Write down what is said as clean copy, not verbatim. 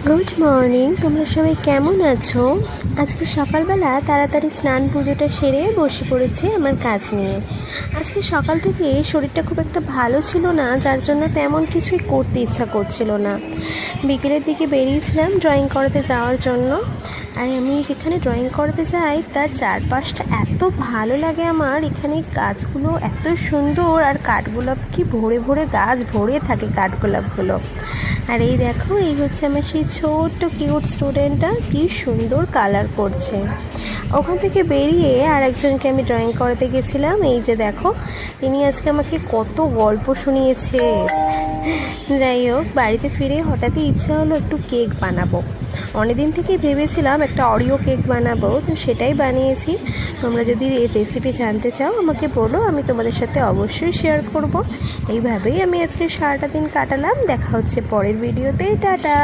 Good morning, তোমরা সবাই কেমন আছো? আজকে সকালবেলা তাড়াতাড়ি স্নান পুজোটা সেরে বসে পড়েছি আমার কাজ নিয়ে। আজকে সকাল থেকে শরীরটা খুব একটা ভালো ছিল না, যার জন্য তেমন কিছুই করতে ইচ্ছা করছিল না। বিকেলের দিকে বেরিয়েছিলাম ড্রয়িং করাতে যাওয়ার জন্য। আর আমি যেখানে ড্রয়িং করাতে যাই তার চারপাশটা এত ভালো লাগে আমার। এখানে গাছগুলো এত সুন্দর, আর কাঠগোলাপ কি ভরে ভরে গাছ ভরে থাকে কাঠগোলাপগুলো। আর এই দেখো, এই হচ্ছে আমার সেই ছোট্ট কিউট স্টুডেন্টটা, কি সুন্দর কালার করছে। ওখান থেকে বেরিয়ে আর একজনকে আমি ড্রয়িং করাতে গেছিলাম। এই যে দেখো, তিনি আজকে আমাকে কত গল্প শুনিয়েছে। যাই হোক, বাড়িতে ফিরে হঠাৎই ইচ্ছা হলো একটু কেক বানাবো। অনেকদিন থেকেই ভেবেছিলাম একটা অরিও কেক বানাবো, তো সেটাই বানিয়েছি। তোমরা যদি এই রেসিপি জানতে চাও আমাকে বলো, আমি তোমাদের সাথে অবশ্যই শেয়ার করব। এইভাবেই আমি আজকে সারাটা দিন কাটালাম। দেখা হচ্ছে পরের ভিডিওতে। টাটা।